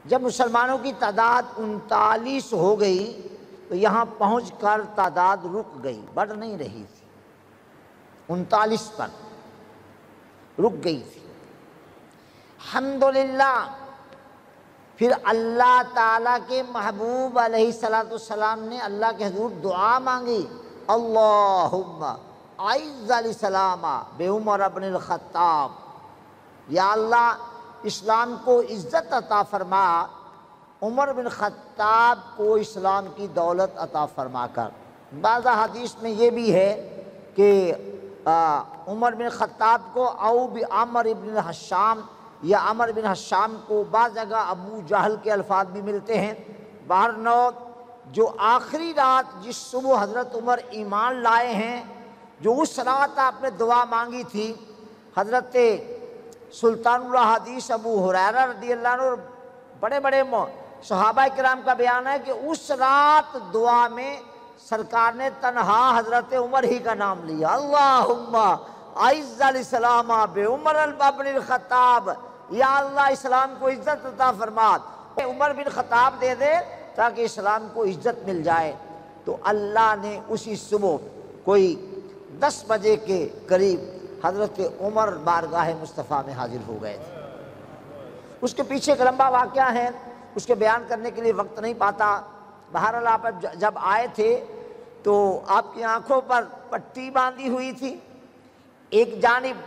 جب مسلمانوں کی تعداد 39 ہو گئی تو یہاں پہنچ کر تعداد رک گئی، بڑھ نہیں رہی تھی، 39 پر رک گئی تھی۔ الحمدللہ پھر اللہ تعالیٰ کے محبوب علیہ السلام نے اللہ کے حضور دعا مانگی، اللہم اعز الاسلام بعمر بن الخطاب، یا اللہ اسلام کو عزت عطا فرما عمر بن خطاب کو اسلام کی دولت عطا فرما کر۔ بعض حدیث میں یہ بھی ہے کہ عمر بن خطاب کو او بعمر بن حشام یا عمر بن حشام کو، بعض جگہ ابو جہل کے الفاظ بھی ملتے ہیں۔ بہرنوت جو آخری رات جس صبح حضرت عمر ایمان لائے ہیں، جو اس رات آپ نے دعا مانگی تھی، حضرت سلطان الحدیث ابو ہریرہ رضی اللہ عنہ، بڑے بڑے صحابہ کرام کا بیان ہے کہ اس رات دعا میں سرکار نے تنہا حضرت عمر ہی کا نام لیا، اللہم اعز الاسلام بعمر بن الخطاب، یا اللہ اسلام کو عزت عطا فرما، عمر بن خطاب دے دے تاکہ اسلام کو عزت مل جائے۔ تو اللہ نے اسی صبح کوئی 10 بجے کے قریب حضرت عمر بارگاہ مصطفیٰ میں حاضر ہو گئے تھے۔ اس کے پیچھے ایک لمبا واقعہ ہے، اس کے بیان کرنے کے لیے وقت نہیں پاتا۔ بہرحال آپ جب آئے تھے تو آپ کی آنکھوں پر پٹی باندھی ہوئی تھی، ایک جانب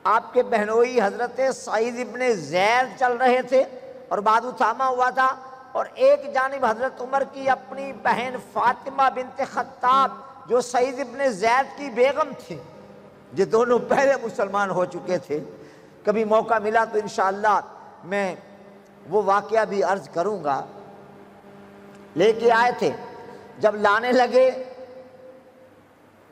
آپ کے بہنوئی حضرت سعید ابن زید چل رہے تھے اور بازو تھاما ہوا تھا، اور ایک جانب حضرت عمر کی اپنی بہن فاطمہ بنت خطاب جو سعید ابن زید کی بیگم تھی، یہ دونوں پہلے مسلمان ہو چکے تھے۔ کبھی موقع ملا تو انشاءاللہ میں وہ واقعہ بھی عرض کروں گا۔ لے کے آئے تھے، جب لانے لگے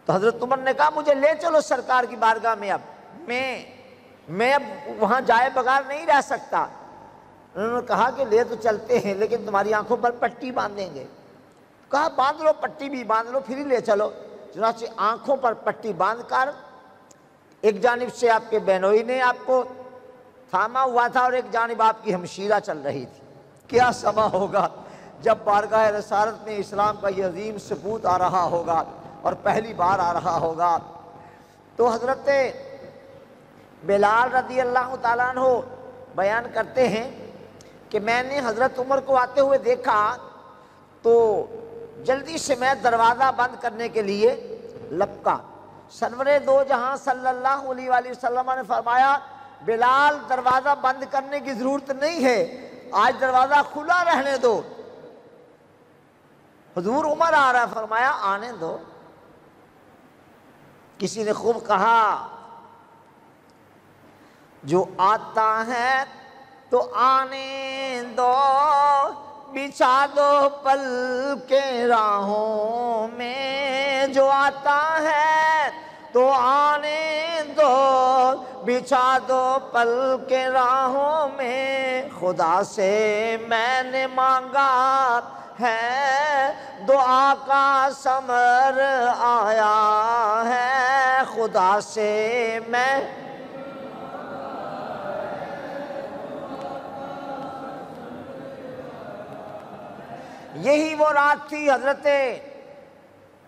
تو حضرت عمر نے کہا مجھے لے چلو سرکار کی بارگاہ میں، اب میں اب وہاں جائے بغیر نہیں رہ سکتا۔ انہوں نے کہا کہ لے تو چلتے ہیں لیکن تمہاری آنکھوں پر پٹی باندھیں گے۔ کہا باندھ لو، پٹی بھی باندھ لو، پھر ہی لے چلو۔ چنانچہ آنکھوں پر پٹی باندھ کر ایک جانب سے آپ کے بہنوئی نے آپ کو تھاما ہوا تھا اور ایک جانب آپ کی ہمشیرہ چل رہی تھی۔ کیا سما ہوگا جب بارگاہ رسالت میں اسلام کا یہ عظیم ثبوت آ رہا ہوگا اور پہلی بار آ رہا ہوگا۔ تو حضرت بلال رضی اللہ تعالیٰ عنہ بیان کرتے ہیں کہ میں نے حضرت عمر کو آتے ہوئے دیکھا تو جلدی سے میں دروازہ بند کرنے کے لیے لپکا۔ سرور دو جہاں صلی اللہ علیہ وآلہ وسلم نے فرمایا بلال دروازہ بند کرنے کی ضرورت نہیں ہے، آج دروازہ کھلا رہنے دو۔ حضور عمر آ رہا ہے، فرمایا آنے دو۔ کسی نے خوب کہا جو آتا ہے تو آنے دو، بچھا دو پل کے راہوں میں، جو آتا ہے تو آنے دو، بچھا دو پل کے راہوں میں، خدا سے میں نے مانگا ہے دعا کا ثمر آیا ہے، خدا سے میں یہی وہ رات تھی۔ حضرت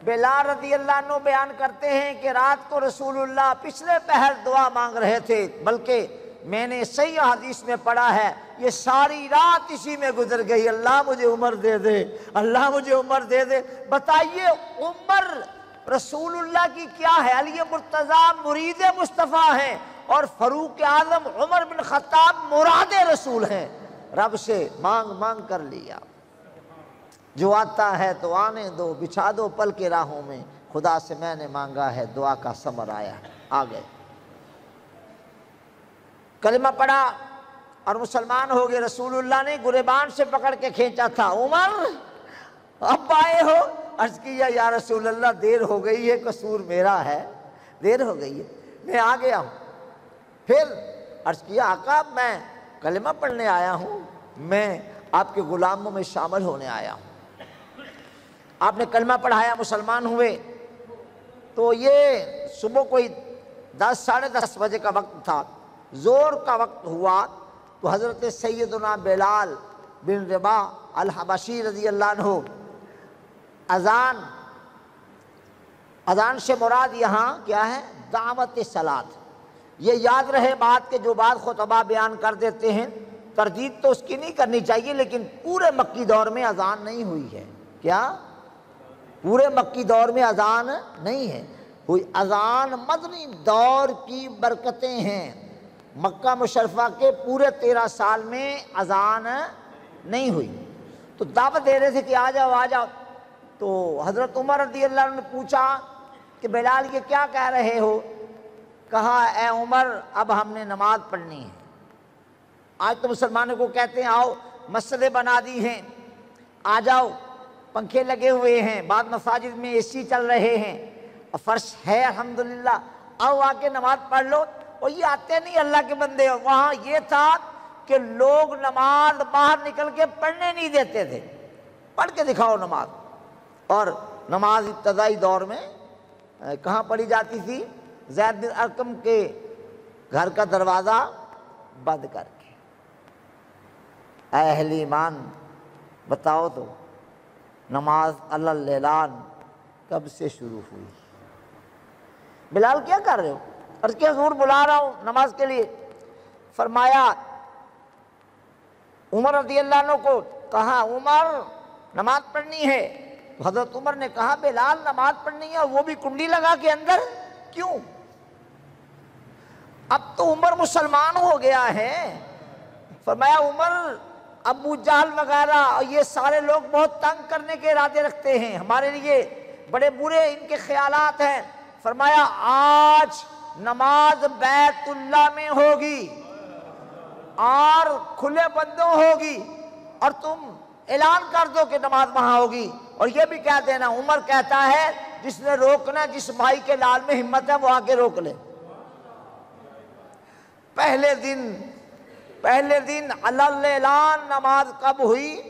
بلال رضی اللہ عنہ بیان کرتے ہیں کہ رات کو رسول اللہ پچھلے پہر دعا مانگ رہے تھے، بلکہ میں نے صحیح حدیث میں پڑھا ہے یہ ساری رات اسی میں گزر گئی، اللہ مجھے عمر دے دے، اللہ مجھے عمر دے دے۔ بتائیے عمر رسول اللہ کی کیا ہے؟ علی مرتضیٰ مرید مصطفیٰ ہیں اور فاروق اعظم عمر بن خطاب مراد رسول ہیں۔ رب سے مانگ مانگ کر لیا، جو آتا ہے تو آنے دو، بچھا دو پل کے راہوں میں، خدا سے میں نے مانگا ہے دعا کا ثمر آیا ہے۔ آ گئے، کلمہ پڑھا اور مسلمان ہو گئے۔ رسول اللہ نے گریبان سے پکڑ کے کھینچا تھا، عمر اب آئے ہو؟ عرض کیا یا رسول اللہ دیر ہو گئی ہے، قصور میرا ہے، دیر ہو گئی ہے، میں آ گیا ہوں۔ پھر عرض کیا آقا میں کلمہ پڑھنے آیا ہوں، میں آپ کے غلاموں میں شامل ہونے آیا ہوں۔ آپ نے کلمہ پڑھایا، مسلمان ہوئے۔ تو یہ صبح کوئی 10 ساڑھے 10 بجے کا وقت تھا، زور کا وقت ہوا تو حضرت سیدنا بلال بن ربا الحبشی رضی اللہ عنہ، اذان سے مراد یہاں کیا ہے؟ دعوت صلاۃ۔ یہ یاد رہے بات کہ جو بات خطبہ بیان کر دیتے ہیں تردید تو اس کی نہیں کرنی چاہیے، لیکن پورے مکی دور میں اذان نہیں ہوئی ہے۔ کیا؟ پورے مکی دور میں اذان نہیں ہے ہوئی۔ اذان مدنی دور کی برکتیں ہیں۔ مکہ مشرفہ کے پورے 13 سال میں اذان نہیں ہوئی، تو دعوت دے رہے تھے کہ آ جاؤ آ جاؤ۔ تو حضرت عمر رضی اللہ عنہ نے پوچھا کہ بلال یہ کیا کہہ رہے ہو؟ کہا اے عمر اب ہم نے نماز پڑھنی ہے۔ آج تو مسلمانوں کو کہتے ہیں آؤ مسجدیں بنا دی ہیں، آ جاؤ، پنکھے لگے ہوئے ہیں، بعض مساجد میں اے سی چل رہے ہیں اور فرش ہے الحمدللہ، آؤ آ کے نماز پڑھ لو۔ اور یہ آتے نہیں اللہ کے بندے۔ وہاں یہ تھا کہ لوگ نماز باہر نکل کے پڑھنے نہیں دیتے تھے، پڑھ کے دکھاؤ نماز۔ اور نماز ابتدائی دور میں کہاں پڑھی جاتی تھی؟ زید بن ارقم کے گھر کا دروازہ بند کر کے۔ اے اہل ایمان بتاؤ تو نماز علی الاعلان کب سے شروع ہوئی؟ بلال کیا کر رہے ہو؟ عرض کہ حضور بلا رہا ہوں نماز کے لیے۔ فرمایا عمر رضی اللہ عنہ کو کہا عمر نماز پڑھنی ہے۔ تو حضرت عمر نے کہا بلال نماز پڑھنی ہے وہ بھی کنڈی لگا کے اندر؟ کیوں؟ اب تو عمر مسلمان ہو گیا ہے۔ فرمایا عمر ابو جہل وغیرہ یہ سارے لوگ بہت تنگ کرنے کے ارادے رکھتے ہیں، ہمارے لیے بڑے برے ان کے خیالات ہیں۔ فرمایا آج نماز بیت اللہ میں ہوگی اور کھلے بندوں ہوگی، اور تم اعلان کر دو کہ نماز وہاں ہوگی، اور یہ بھی کہہ دینا عمر کہتا ہے جس نے روکنا جس بھائی کے لال میں ہمت ہے وہ آ کے روک لے۔ پہلے دن علی الاعلان نماز کب ہوئی؟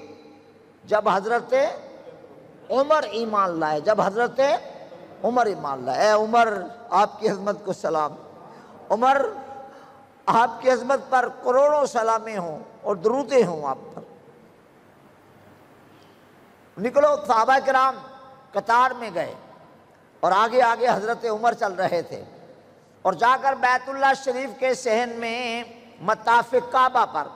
جب حضرت عمر ایمان لائے، جب حضرت عمر ایمان لائے۔ اے عمر آپ کی عظمت کو سلام، عمر آپ کی عظمت پر کروڑوں سلامیں ہوں اور درودیں ہوں آپ پر۔ نکلو، صحابہ کرام قطار میں گئے اور آگے آگے حضرت عمر چل رہے تھے، اور جا کر بیت اللہ شریف کے صحن میں مطاف کعبہ پر،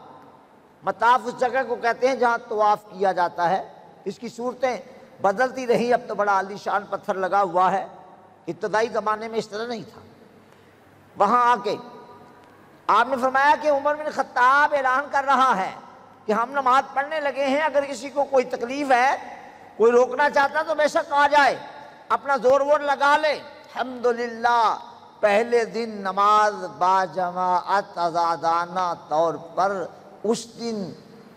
مطاف اس جگہ کو کہتے ہیں جہاں طواف کیا جاتا ہے، اس کی صورتیں بدلتی رہی، اب تو بڑا عالی شان پتھر لگا ہوا ہے، ابتدائی زمانے میں اس طرح نہیں تھا۔ وہاں آ کے آپ نے فرمایا کہ عمر بن خطاب اعلان کر رہا ہے کہ ہم نماز پڑھنے لگے ہیں، اگر کسی کو کوئی تکلیف ہے، کوئی روکنا چاہتا تو بے شک آ جائے، اپنا زور وور لگا لے۔ الحمدللہ پہلے دن نماز باجماعت آزادانہ طور پر اس دن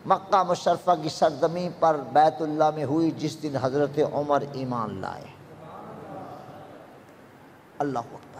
مکہ مشرفہ کی سرزمین پر بیت اللہ میں ہوئی جس دن حضرت عمر ایمان لائے۔ اللہ اکبر۔